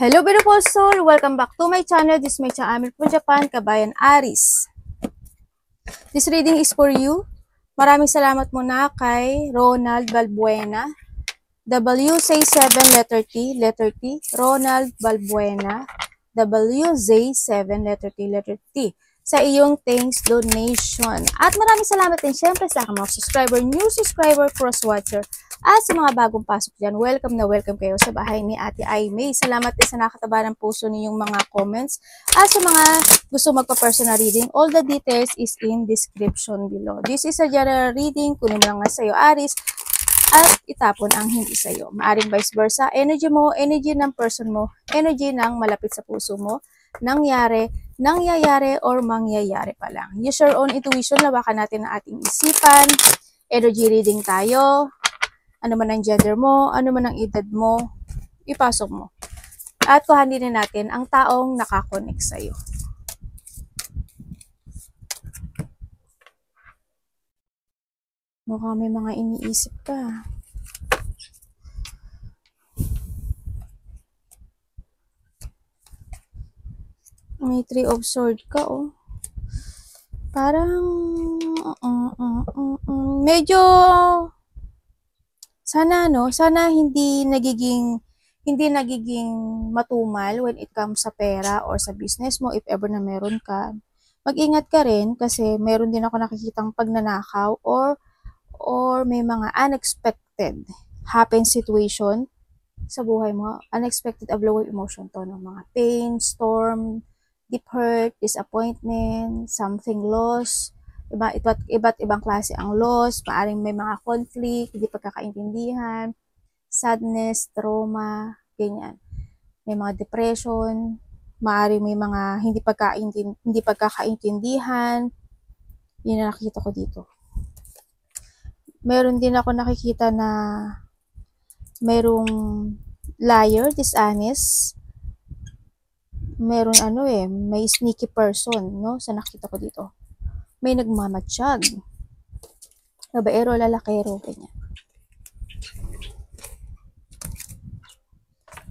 Hello beautiful soul! Welcome back to my channel. This is my channel from Japan, Kabayan Aries. This reading is for you. Maraming salamat muna kay Ronald Balbuena. WZ7 letter T. Ronald Balbuena. WZ7 letter T. Sa iyong thanks donation. At maraming salamat din syempre sa aking mga subscriber, new subscriber, cross-watcher. At sa mga bagong pasok dyan, welcome na welcome kayo sa bahay ni Ate Aimee. Salamat din sa nakataba ng puso ninyong mga comments. At sa mga gusto magpa-personal reading, all the details is in description below. This is a general reading, kunin mo lang nga sa'yo, Aries, at itapon ang hindi sa'yo. Maaring vice versa, energy mo, energy ng person mo, energy ng malapit sa puso mo, nangyayari, or mangyayari pa lang. Use your own intuition, lawakan natin ang ating isipan. Energy reading tayo. Ano man ang gender mo, ano man ang edad mo, ipasok mo. At kuhanin natin ang taong nakakonect sa'yo. Mukhang may mga iniisip ka. May 3 of Swords ka, oh. Parang, medyo, sana hindi nagiging matumal when it comes sa pera or sa business mo, if ever na meron ka. Mag-ingat ka rin kasi meron din ako nakikitang pagnanakaw or may mga unexpected happen situation sa buhay mo. Unexpected blow of emotion to, no? Mga pain, storm, deep hurt, disappointment, something lost, iba't ibang klase ang loss, maaring may mga conflict, hindi pagkakaintindihan, sadness, trauma, ganyan. May mga depression, maaring may mga hindi pagkakaintindihan. Yun na nakikita ko dito. Meron din ako nakikita na merong liar, dishonest, meron may sneaky person, no? Sa nakita ko dito. May nagmamatsyag. Babaero, lalakero, ganyan.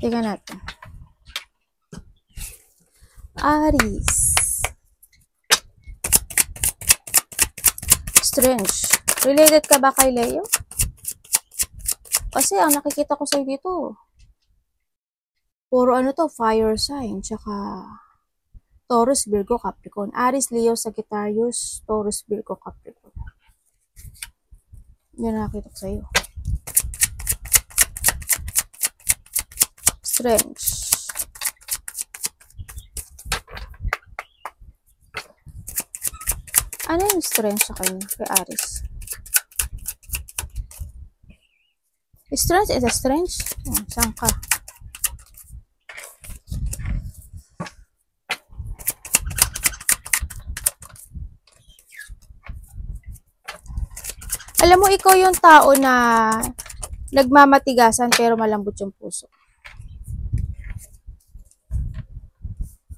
Tingnan natin. Aries. Strange. Related ka ba kay Leo? Kasi ang nakikita ko sa'yo dito, puro fire sign, tsaka Taurus, Virgo, Capricorn. Aries, Leo, Sagittarius, Taurus, Virgo, Capricorn. Yan nakita ko sa'yo. Strange. Ano yung strange sa kanya, kay Aries? Strange is a strange? Saan ka? Alam mo, ikaw yung tao na nagmamatigasan pero malambot yung puso.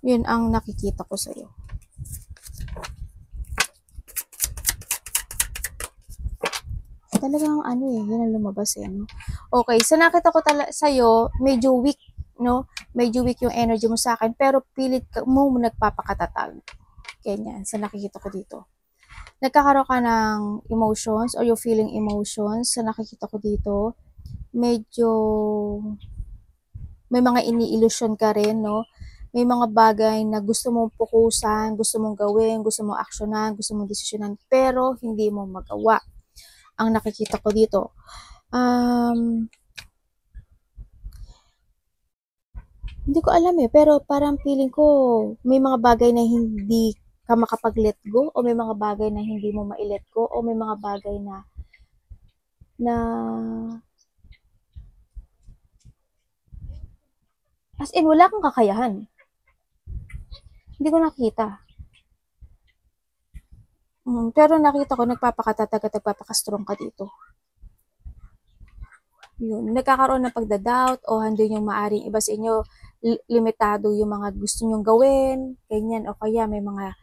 Yun ang nakikita ko sa'yo. Talagang yun ang lumabas no? Okay, so nakita ko sa'yo, medyo weak, no? Medyo weak yung energy mo sa akin, pero pilit mo nagpapakatatag. Ganyan, so nakikita ko dito. Nagkakaroon ka ng emotions or you're feeling emotions. So nakikita ko dito, medyo may mga ini-illusion ka rin, no? May mga bagay na gusto mong pukusan, gusto mong gawin, gusto mong aksyonan, gusto mong desisyonan, pero hindi mo magawa. Ang nakikita ko dito. Hindi ko alam pero parang feeling ko may mga bagay na hindi ka makapag-let go, o may mga bagay na hindi mo ma-let go, o may mga bagay na as in wala kang kakayahan. Hindi ko nakita. Pero nakita ko nagpapakatatag at nagpapaka-strong ka dito. Yun, nagkakaroon ng pagda-doubt o handun yung maaring iba sa inyo, limitado yung mga gusto nyong gawin, ganyan, o kaya may mga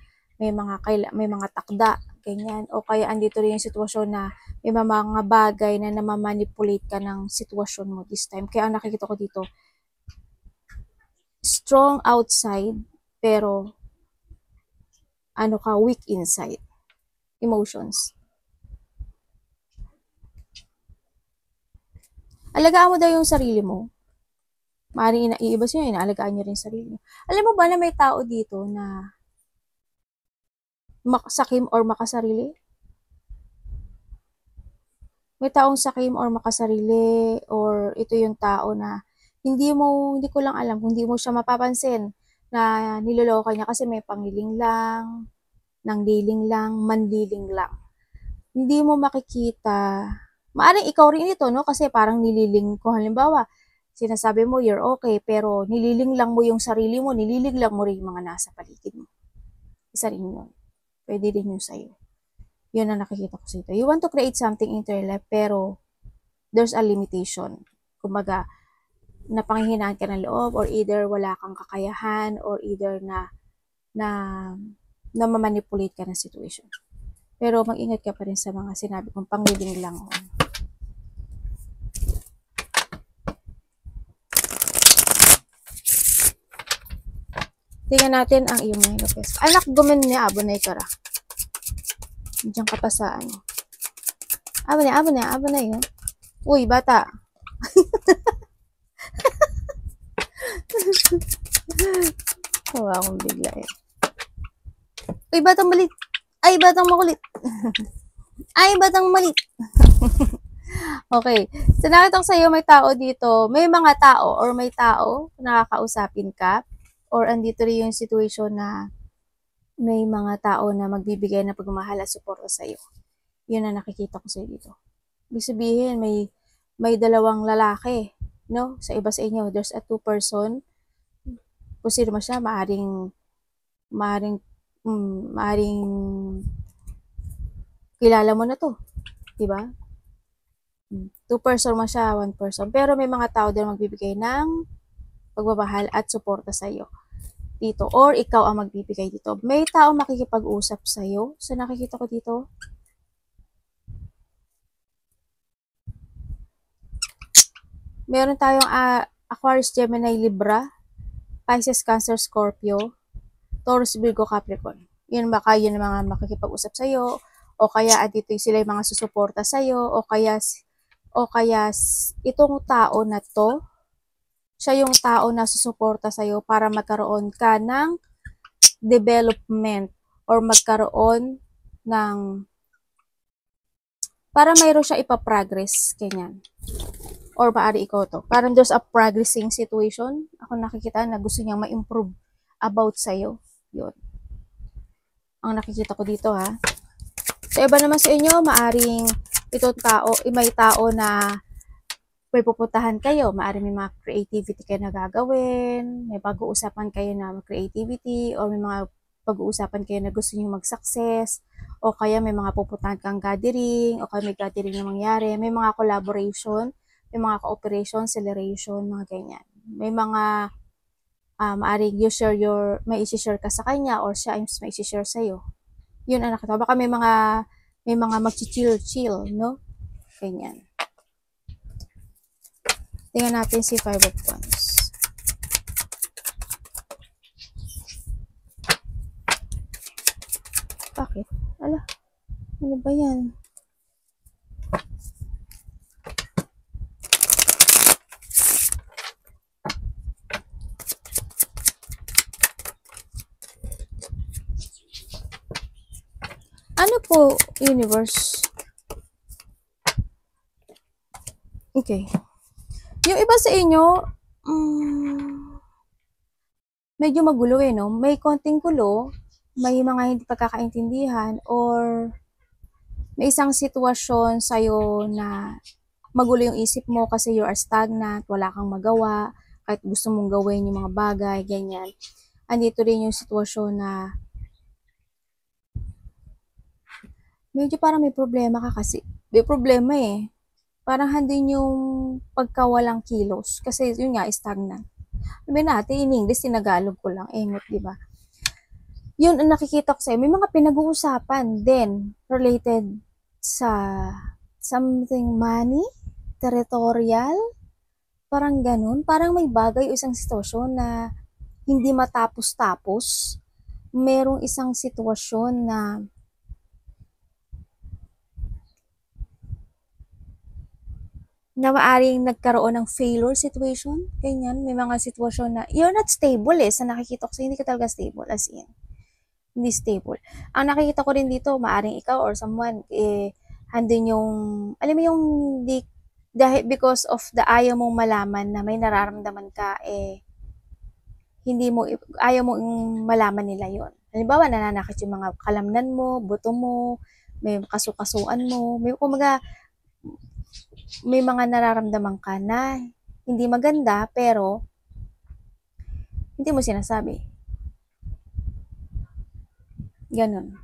takda, ganyan, o kaya andito rin yung sitwasyon na may mga bagay na namamanipulate ka ng sitwasyon mo this time. Kaya ang nakikita ko dito, strong outside, pero ano ka, weak inside. Emotions. Alagaan mo daw yung sarili mo. Maaaring iiba siya, inaalagaan niyo rin yung sarili niyo. Alam mo ba na may tao dito na sakim or makasarili? May taong sakim or makasarili, or ito yung tao na hindi ko lang alam kung hindi mo siya mapapansin na niloloko niya kasi may pangiling lang, nangliling lang, manliling lang. Hindi mo makikita. Maaring ikaw rin ito, no? Kasi parang nililing ko, halimbawa, sinasabi mo you're okay, pero nililing lang mo yung sarili mo, nililing lang mo rin yung mga nasa paligid mo. Isa rin yun. Pwede din yun sa'yo. Yun ang nakikita ko sa ito. You want to create something into your life, pero there's a limitation. Kumbaga, napanghihinaan ka ng loob, or either wala kang kakayahan, or either na mamanipulate ka ng situation. Pero mag-ingat ka pa rin sa mga sinabi kong pangiling lang. Tingnan natin ang iyong manifest. Anak, gumen niya, abo na ikara. Diyan ka pa sa ano. Abo na yun. Uy, bata. Hawa akong bigla eh. Uy, batang malit. Ay, batang makulit. Ay, batang malit. Okay. So, nakita ko sa'yo, may tao dito. May mga tao or may tao nakakausapin ka, or andito rin yung situation na may mga tao na magbibigay ng pagmamahal at suporta sa'yo. Yun ang nakikita ko sa'yo dito. Ibig sabihin, may dalawang lalaki, no? Sa iba sa inyo, there's a two-person. Kung sino man siya, maaring kilala mo na to. Diba? Two-person man siya, one person. Pero may mga tao din magbibigay ng pagmamahal at suporta sa'yo dito, or ikaw ang magbibigay dito. May tao makikipag-usap sa'yo. So, nakikita ko dito. Meron tayong Aquarius, Gemini, Libra, Pisces, Cancer, Scorpio, Taurus, Virgo, Capricorn. Yun baka yun ang mga makikipag-usap sa'yo, o kaya dito sila yung mga susuporta sa'yo, o kaya itong tao na to, siya yung tao na susuporta sa'yo para magkaroon ka ng development, or magkaroon ng, para mayroon siya ipaprogress, ganyan. Or maaari ikaw to. Parang there's a progressing situation. Ako nakikita na gusto niyang ma-improve about sa'yo. Yun. Ang nakikita ko dito ha. Sa iba naman sa inyo, maaring itong tao, may tao na may pupuntahan kayo, maaari may mga creativity kayo na gagawin, may pag-uusapan kayo na creativity, o may mga pag-uusapan kayo na gusto niyo mag-success, o kaya may mga pupuntahan kang gathering, o kaya may gathering na mangyari, may mga collaboration, may mga cooperation, celebration, mga ganyan. May mga maaring may isi-share ka sa kanya, or siya may isi-share sa'yo. Yun ang nakita. Baka may mga mag-chill, no? Ganyan. Tingnan natin si Five of Wands. Bakit? Ala, ano ba yan? Ano po, universe? Okay. Yung iba sa inyo, medyo magulo eh, no? May konting gulo, may mga hindi pagkakaintindihan, or may isang sitwasyon sa'yo na magulo yung isip mo kasi you are stagnant, wala kang magawa, kahit gusto mong gawin yung mga bagay, ganyan. Andito rin yung sitwasyon na medyo parang may problema ka kasi. May problema eh. Parang handin yung pagkawalang kilos. Kasi yun nga, stagnant. Sabi natin, in English, tinagalog ko lang. Engot, di ba? Yun ang nakikita ko sa'yo. May mga pinag-uusapan din related sa something money, territorial, parang ganun. Parang may bagay o isang sitwasyon na hindi matapos-tapos, merong isang sitwasyon na maaring nagkaroon ng failure situation, ganyan, may mga sitwasyon na you're not stable sa nakikita ko, hindi ka talaga stable, as in, hindi stable. Ang nakikita ko rin dito, maaring ikaw or someone, handin yung, alam mo yung, dahil because of the ayaw mong malaman na may nararamdaman ka, hindi mo, ayaw mong malaman nila yon. Halimbawa, nananakit yung mga kalamnan mo, buto mo, may kasukasuan mo, may, kumaga, may mga nararamdaman ka na hindi maganda, pero hindi mo sinasabi. Ganun.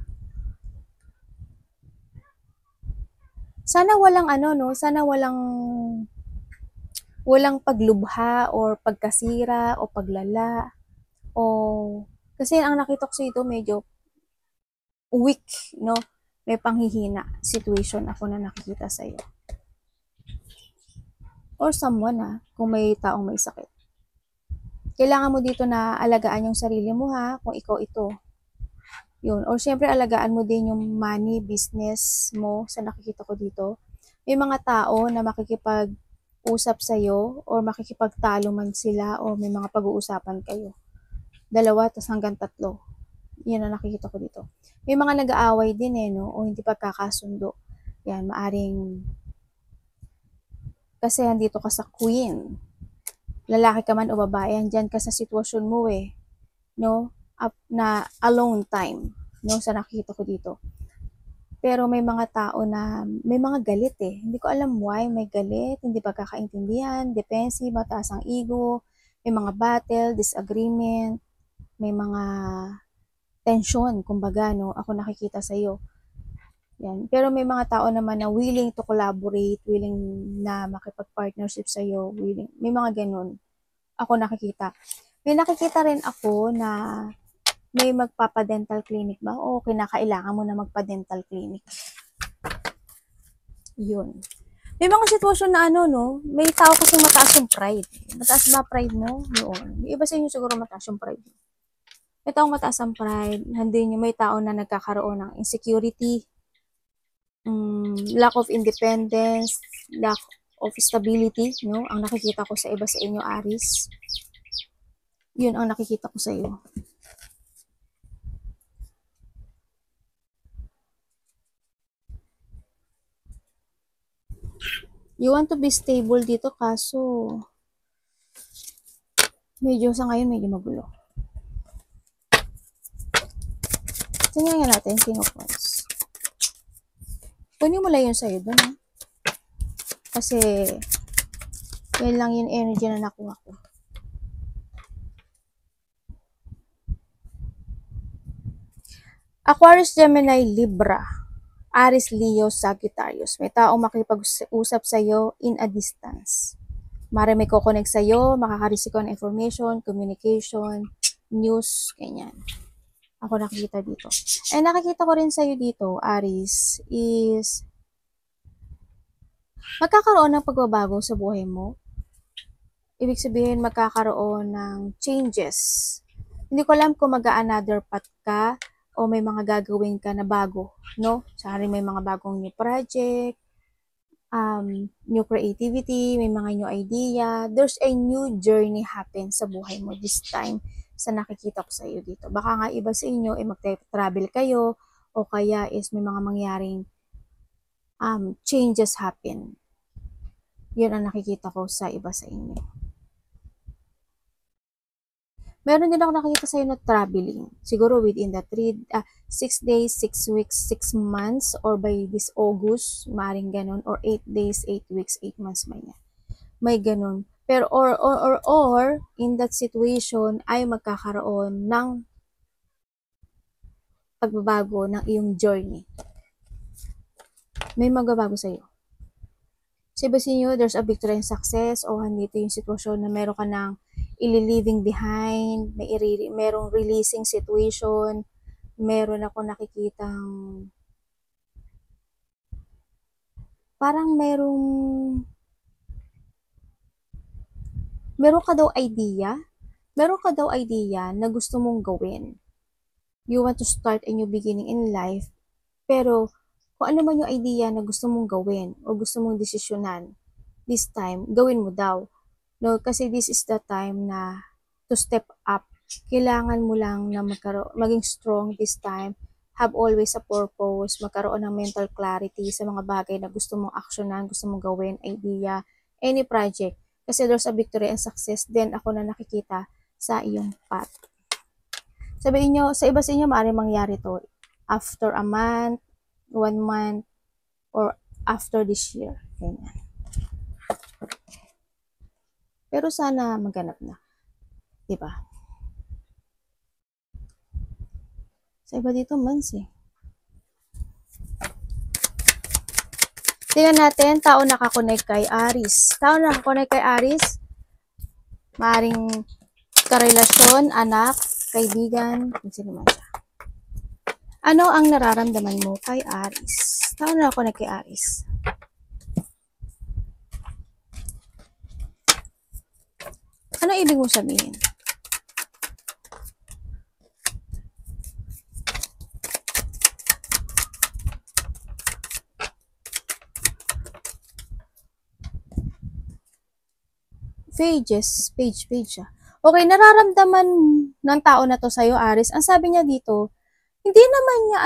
Sana walang sana walang paglubha or pagkasira o paglala o kasi ang nakita ko sa ito medyo weak, no? May panghihina situation ako na nakikita sa iyo. Or someone kung may taong may sakit. Kailangan mo dito na alagaan yung sarili mo kung ikaw ito. Yun. Or syempre alagaan mo din yung money, business mo sa nakikita ko dito. May mga tao na makikipag-usap sa'yo or makikipagtalo man sila o may mga pag-uusapan kayo. 2 tas hanggang 3. Yan ang nakikita ko dito. May mga nag-aaway din no? O hindi pagkakasundo. Yan, maaring kasi andito ka sa queen. Lalaki ka man o babae, andyan ka sa sitwasyon mo no? Na alone time, no? Sa nakikita ko dito. Pero may mga tao na may mga galit Hindi ko alam why may galit, hindi pagkakaintindihan, defensive, mataas ang ego, may mga battle, disagreement, may mga tension, kumbaga, no? Ako nakikita sa iyo. Yan. Pero may mga tao naman na willing to collaborate, willing na makipag-partnership sa iyo, willing. May mga ganun. Ako nakikita. May nakikita rin ako na may magpapa-dental clinic ba o kinakailangan mo na magpa-dental clinic. Yun. May mga sitwasyon na no? May tao kasi mataas yung pride. Mataas ba pride mo? Yun. May iba sa inyo siguro mataas yung pride. May taong mataas ang pride. Hindi nyo may tao na nagkakaroon ng insecurity, lack of independence, lack of stability, no? Ang nakikita ko sa iba sa inyo, Aries. Yun ang nakikita ko sa iyo. You want to be stable dito, kaso medyo sa ngayon, medyo magulo. Tingnan nga natin, King of Wands. Kunin mo lang yun sa'yo doon, Kasi, yan lang yung energy na nakuha ko. Aquarius, Gemini, Libra, Aries, Leo, Sagittarius. May tao makipag-usap sa'yo in a distance. Mara may kukonek sa'yo, makaka-receive ko ng information, communication, news, ganyan. Ako nakikita dito. And nakikita ko rin sa'yo dito, Aries, is magkakaroon ng pagbabago sa buhay mo. Ibig sabihin, magkakaroon ng changes. Hindi ko alam kung mag-a-another path ka o may mga gagawin ka na bago, no? Sari may mga bagong new project, new creativity, may mga new idea. There's a new journey happen sa buhay mo this time sa nakikita ko sa iyo dito. Baka nga iba sa inyo, mag-travel kayo o kaya is may mga mangyaring changes happen. Yun ang nakikita ko sa iba sa inyo. Meron din ako nakikita sa iyo na traveling. Siguro within the 6 days, 6 weeks, 6 months, or by this August, maaaring ganun, or 8 days, 8 weeks, 8 months may ganun. Pero or in that situation ay magkakaroon ng pagbabago ng iyong journey. May magbabago sa iyo. Sa iba sa inyo, there's a victory and success o handito yung sitwasyon na meron ka ng leaving behind, merong releasing situation, meron ako nakikitang parang meron ka daw idea, meron ka daw idea na gusto mong gawin. You want to start a new beginning in life, pero kung ano man yung idea na gusto mong gawin o gusto mong desisyonan, this time, gawin mo daw. No, kasi this is the time na to step up. Kailangan mo lang na maging strong this time. Have always a purpose, magkaroon ng mental clarity sa mga bagay na gusto mong aksyonan, gusto mong gawin, idea, any project. Kasi there's a victory and success din ako na nakikita sa iyong path. Sabihin nyo, sa iba sa inyo, maaaring mangyari to after a month, 1 month, or after this year. Ganyan. Pero sana maganap na. Diba? Sa iba dito, months eh. Tingnan natin, tao nakakonect kay Aries. Tao nakakonect kay Aries, maaaring karelasyon, anak, kaibigan, kung sino man siya. Ano ang nararamdaman mo kay Aries? Tao nakakonect kay Aries. Ano ibig mong sabihin? Page siya. Okay, nararamdaman ng tao na to sa'yo, Aries. Ang sabi niya dito, hindi naman niya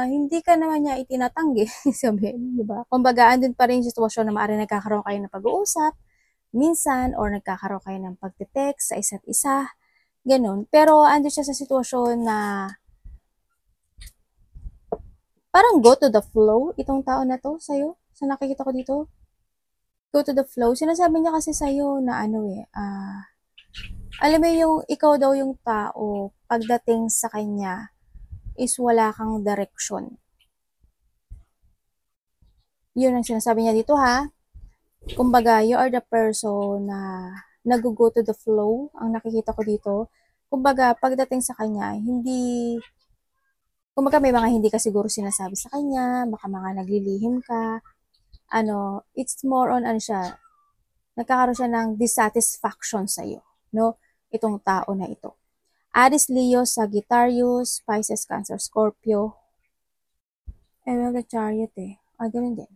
hindi ka naman niya itinatanggi, sabihin, di ba? Kumbaga, andun pa rin yung sitwasyon na maaaring nagkakaroon kayo ng pag-uusap, minsan, or nagkakaroon kayo ng pagte-text sa isa't isa, ganun. Pero, andun siya sa sitwasyon na parang go to the flow, itong tao na to sa'yo, sa nakikita ko dito. Go to the flow. Sinasabi niya kasi sa'yo na alam mo yung ikaw daw yung tao, pagdating sa kanya, is wala kang direction. Yun ang sinasabi niya dito ha. Kumbaga, you are the person na nag-go to the flow, ang nakikita ko dito. Kumbaga, pagdating sa kanya, kumbaga may mga hindi ka siguro sinasabi sa kanya, baka mga naglilihim ka, it's more on siya, nagkakaroon siya ng dissatisfaction sa'yo, no? Itong tao na ito. Aries, Leo, Sagittarius, Pisces, Cancer, Scorpio. The Chariot eh. Ganun din.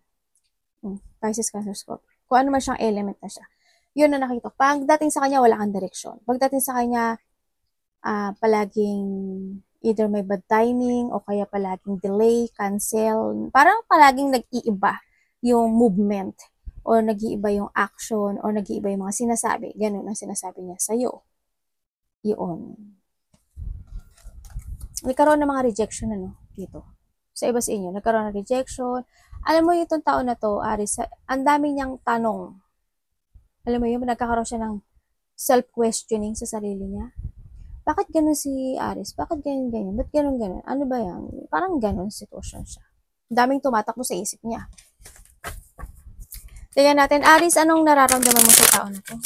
Pisces, Cancer, Scorpio. Kung ano man siyang element na siya. Yun na nakita. Pagdating sa kanya, wala kang direksyon. Pagdating sa kanya, palaging either may bad timing o kaya palaging delay, cancel. Parang palaging nag-iiba yung movement o nag-iiba yung action o nag-iiba yung mga sinasabi. Ganun ang sinasabi niya sa'yo. Yun. Nagkaroon ng mga rejection dito. Sa iba sa inyo, nagkaroon ng rejection. Alam mo yung itong tao na to, Aries, ang dami niyang tanong. Alam mo yun, nagkakaroon siya ng self-questioning sa sarili niya. Bakit ganun si Aries? Bakit ganyan? Ba't ganun? Ano ba yan? Parang ganun sitwasyon siya. Ang daming tumatakbo sa isip niya. Tingnan natin, Aries, anong nararamdaman mo sa tao na to?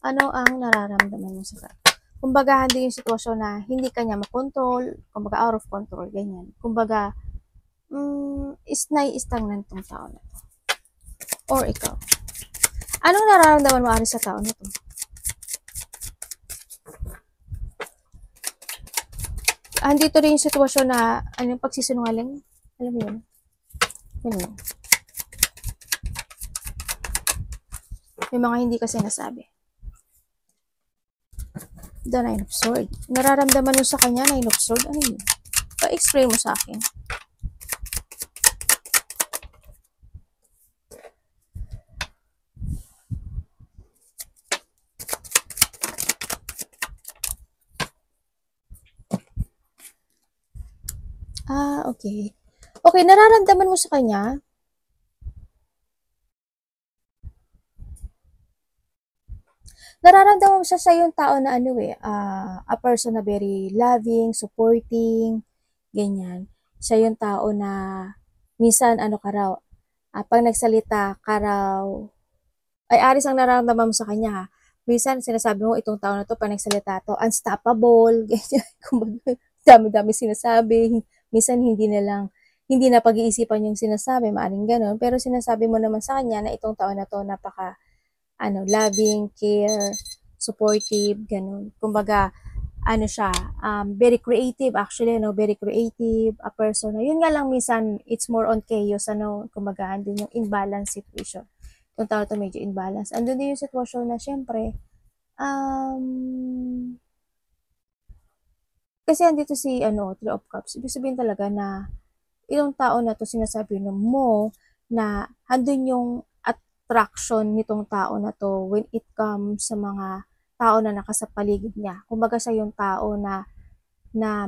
Ano ang nararamdaman mo sa tao? Kumbaga, hindi yung sitwasyon na hindi kanya makontrol, kumbaga out of control, ganyan. Kumbaga, stagnant tong tao na to. Or ikaw. Anong nararamdaman mo, Aries, sa tao na to? Andito rin yung sitwasyon na, yung pagsisinungaling? Alam mo yun? Ganyan. May mga hindi kasi nasabi. The Nine of Swords. Nararamdaman mo sa kanya, Nine of Swords? Ano yun? Pa-explain mo sa akin. Okay. Okay, nararamdaman mo sa kanya, nararamdaman mo siya yung tao na a person na very loving, supporting, ganyan. Siya yung tao na minsan ka raw, pag nagsalita ka raw, ay Aries ang nararamdaman mo sa kanya ha. Minsan sinasabi mo itong tao na to, pag nagsalita to, unstoppable, ganyan. Kumbaga, dami-dami sinasabi. Minsan hindi na pag-iisipan yung sinasabi, maaring ganun. Pero sinasabi mo naman sa kanya na itong tao na to, loving, care, supportive, ganun. Kumbaga, siya, very creative actually, very creative, a person. Yun nga lang minsan, it's more on chaos, kumbaga, andun yung imbalance situation. Kung tao to medyo imbalance. Andun din yung sitwasyon na, syempre, kasi andito si, Three of Cups. Ibig sabihin talaga na, itong tao na to sinasabi mo na andun yung attraction nitong tao na to when it comes sa mga tao na nasa paligid niya. Kumbaga siya yung tao na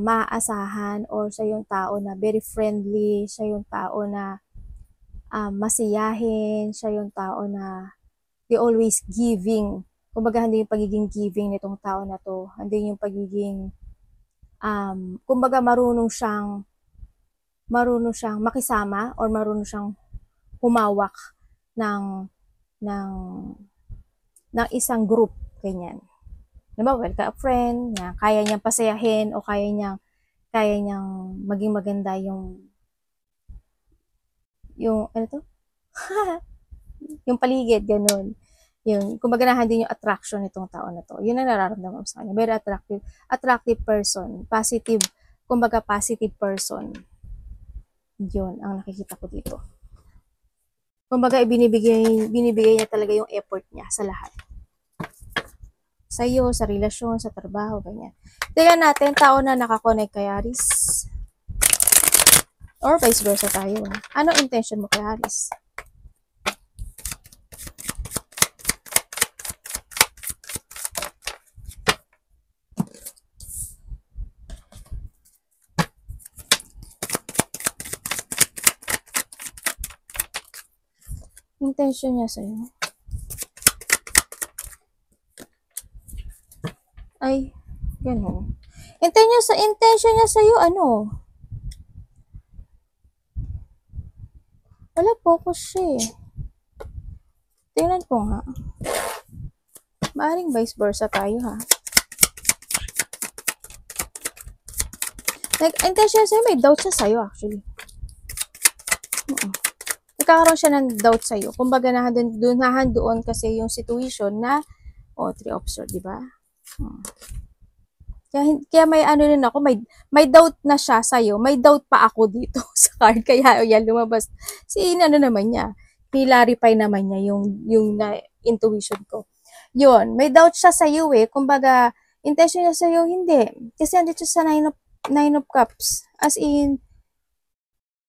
maaasahan or siya yung tao na very friendly, siya yung tao na masiyahin, siya yung tao na they always giving. Kumbaga hindi yung pagiging giving nitong tao na to, hindi yung pagiging kumbaga marunong siyang makisama or marunong siyang humawak ng ng ng isang group, ganyan. Diba, welcome a friend, na kaya niyang pasayahin o kaya niyang maging maganda yung ano to? Yung paligid, ganun. Yung, kumbaga nahandin yung attraction nitong tao na to. Yun ang nararamdaman ko sa kanya. Very attractive person. Positive, kumbaga positive person. Yun ang nakikita ko dito. Kumbaga, binibigay niya talaga yung effort niya sa lahat. Sa iyo, sa relasyon, sa trabaho, ganyan. Tingnan natin, tao na nakakonect kay Aries. Or vice versa tayo. Ano intention mo kay Aries? Intention niya sa'yo. Ay, gano'n. Intention niya sa'yo, wala, focus siya eh. Tingnan ko nga. Maaring vice versa tayo ha. Intention niya sa'yo, may doubt siya sa'yo actually. Nagkakaroon siya ng doubt sa'yo. Kumbaga, doon kasi yung situation na, Three of Swords, di ba? Kaya may rin ako, may doubt na siya sa'yo, may doubt pa ako dito sa card, kaya yan, lumabas. Naman niya, clarify naman niya yung intuition ko. Yun, may doubt siya sa'yo eh, kumbaga, intention niya sa'yo, hindi. Kasi andito sa Nine of Cups, as in,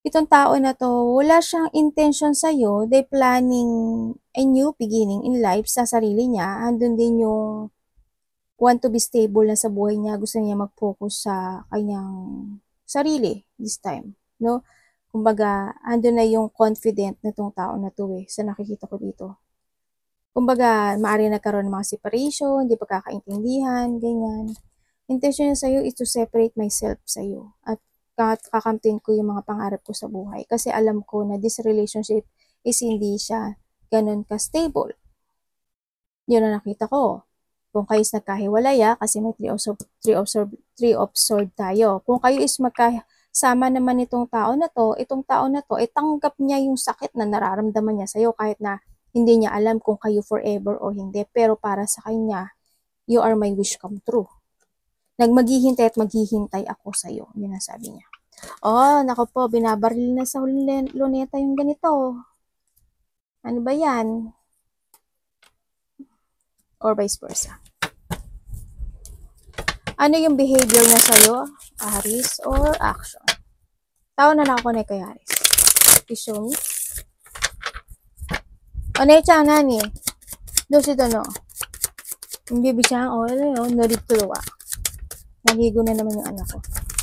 itong tao na to, wala siyang intention sa'yo, they planning a new beginning in life sa sarili niya, andun din yung want to be stable na sa buhay niya, gusto niya mag-focus sa kanyang sarili this time, no? Kumbaga, andun na yung confident na tong tao na to eh, sa nakikita ko dito. Kumbaga, maaari nagkaroon ng mga separation, hindi pagkakaintindihan, ganyan. Intention niya sa'yo is to separate myself sa'yo at kakamtin ko yung mga pangarap ko sa buhay. Kasi alam ko na this relationship is hindi siya ganun ka-stable. Yun ang nakita ko. Kung kayo is nagkahiwalaya, kasi may three of sword tayo. Kung kayo is magkasama naman itong tao na to, tanggap niya yung sakit na nararamdaman niya sa'yo kahit na hindi niya alam kung kayo forever or hindi. Pero para sa kanya, you are my wish come true. Maghihintay at maghihintay ako sa'yo. Yun ang sabi niya. Nako po, binabaril na sa luneta yung ganito. Ano ba yan? Or vice versa. Ano yung behavior niya sa'yo, Aries, or action? Tao na nakakonect kay Aries. I-show me. Onecha, nani? Dosi to no. Hindi bisya, narito wa. Naligo na naman yung anak ko.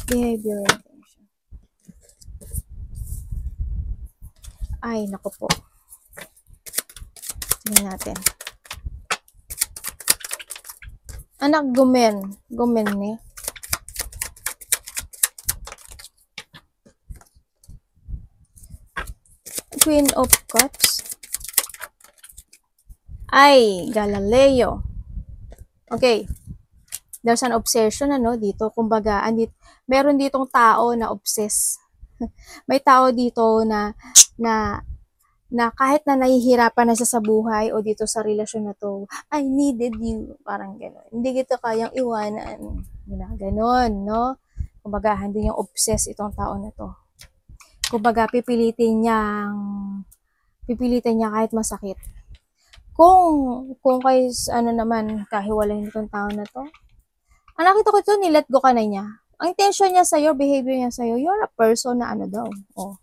Behavior intention. Ay, nako po. Tingnan natin. Anak, gumen ni. Queen of Cups. Ay, Galileo. Okay. There's an obsession, dito. Kumbaga, meron ditong tao na obsess. May tao dito na na kahit na nahihirapan na siya sa buhay o dito sa relasyon na to, I needed you. Parang gano'n. Hindi kita kayang iwanan. Gano'n, no? Kumbaga, hindi yung obsessed itong tao na to. Kumbaga, pipilitin niya kahit masakit. Kung kay, ano naman, kahiwalayin itong tao na to, ang nakita ko ito, nilet go ka na niya. Ang intention niya sa'yo, behavior niya sa'yo, you're a person na ano daw. Oh.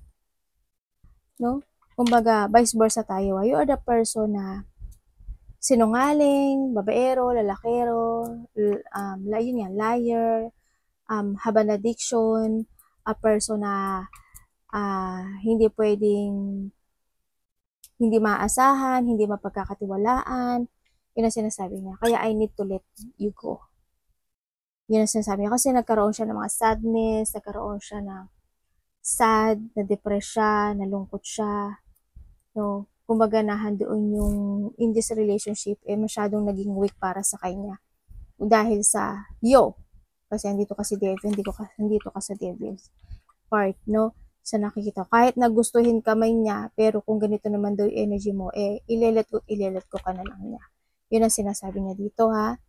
No? Kumbaga, vice versa tayo. You are the person na sinungaling, babaero, lalakero, yun yan, liar, have an addiction, a person na hindi pwedeng, hindi maasahan, hindi mapagkakatiwalaan. Yun ang sinasabi niya. Kaya I need to let you go. Yun ang sinasabi niya. Kasi nagkaroon siya ng mga sadness, nagkaroon siya ng sad, na-depress siya, nalungkot siya. No, kumbaga nahandoon yung in this relationship masyadong naging weak para sa kanya dahil sa kasi andito kasi devil, nandito ka sa devil's part, no, sa nakikita kahit nagustuhin ka man niya, pero kung ganito naman daw yung energy mo, ilelet ko ka na lang niya. Yun ang sinasabi niya dito, ha.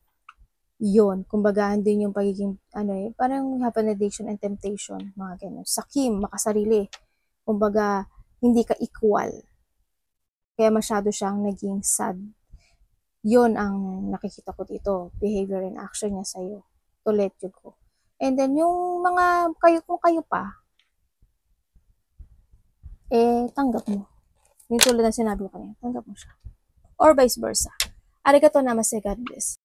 Yun, kumbaga andun yung pagiging parang have an addiction and temptation, mga ganyan, sakim, makasarili, kumbaga hindi ka equal. Kaya masyado siyang naging sad. Yun ang nakikita ko dito. Behavior and action niya sa'yo. To let you go. And then, yung mga kung kayo pa, tanggap mo. Yung tulad na sinabi ko kanina, tanggap mo siya. Or vice versa. Arigato namaste, God bless.